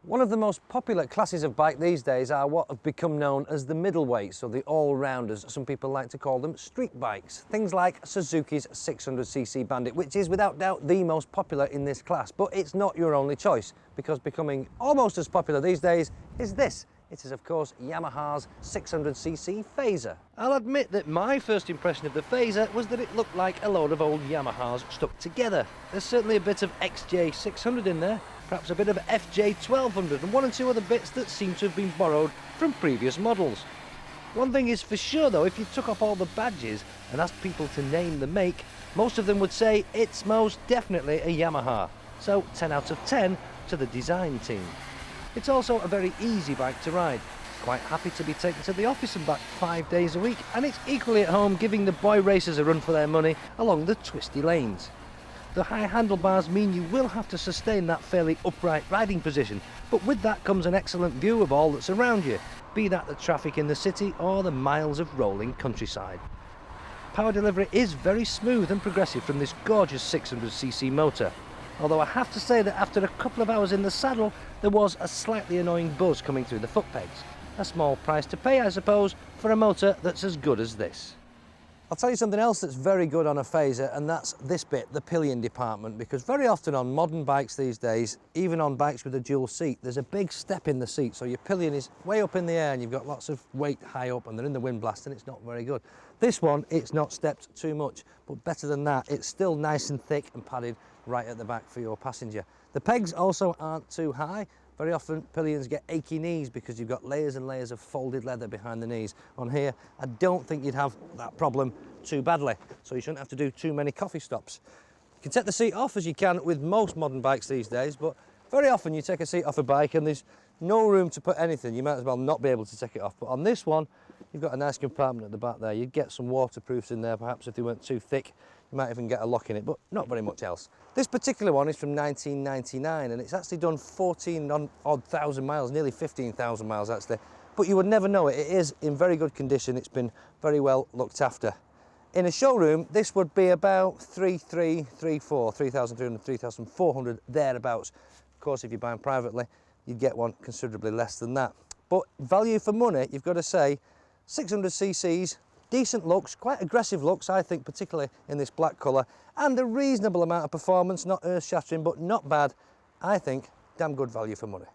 One of the most popular classes of bike these days are what have become known as the middleweights, or the all-rounders. Some people like to call them street bikes. Things like Suzuki's 600cc Bandit, which is without doubt the most popular in this class. But it's not your only choice, because becoming almost as popular these days is this. It is, of course, Yamaha's 600cc Fazer. I'll admit that my first impression of the Fazer was that it looked like a load of old Yamahas stuck together. There's certainly a bit of XJ600 in there, perhaps a bit of FJ1200 and one or two other bits that seem to have been borrowed from previous models. One thing is for sure though, if you took off all the badges and asked people to name the make, most of them would say it's most definitely a Yamaha. So 10 out of 10 to the design team. It's also a very easy bike to ride. Quite happy to be taken to the office and back 5 days a week, and it's equally at home giving the boy racers a run for their money along the twisty lanes. The high handlebars mean you will have to sustain that fairly upright riding position, but with that comes an excellent view of all that's around you, be that the traffic in the city or the miles of rolling countryside. Power delivery is very smooth and progressive from this gorgeous 600cc motor, although I have to say that after a couple of hours in the saddle there was a slightly annoying buzz coming through the foot pegs. A small price to pay, I suppose, for a motor that's as good as this. I'll tell you something else that's very good on a Fazer, and that's this bit, the pillion department, because very often on modern bikes these days, even on bikes with a dual seat, there's a big step in the seat, so your pillion is way up in the air and you've got lots of weight high up and they're in the wind blast and it's not very good. This one, it's not stepped too much, but better than that, it's still nice and thick and padded right at the back for your passenger. The pegs also aren't too high. Very often pillions get achy knees because you've got layers and layers of folded leather behind the knees. On here, I don't think you'd have that problem too badly, so you shouldn't have to do too many coffee stops. You can take the seat off as you can with most modern bikes these days, but very often you take a seat off a bike and there's no room to put anything. You might as well not be able to take it off. But on this one, you've got a nice compartment at the back there. You'd get some waterproofs in there, perhaps if they weren't too thick. You might even get a lock in it, but not very much else. This particular one is from 1999 and it's actually done 14-odd thousand miles, nearly 15,000 miles actually. But you would never know it. It is in very good condition. It's been very well looked after. In a showroom, this would be about 3,300, 3,300, 3,400 thereabouts. Of course, if you're buying privately, you'd get one considerably less than that. But value for money, you've got to say, 600 cc's, decent looks, quite aggressive looks, I think, particularly in this black colour, and a reasonable amount of performance, not earth-shattering, but not bad. I think, damn good value for money.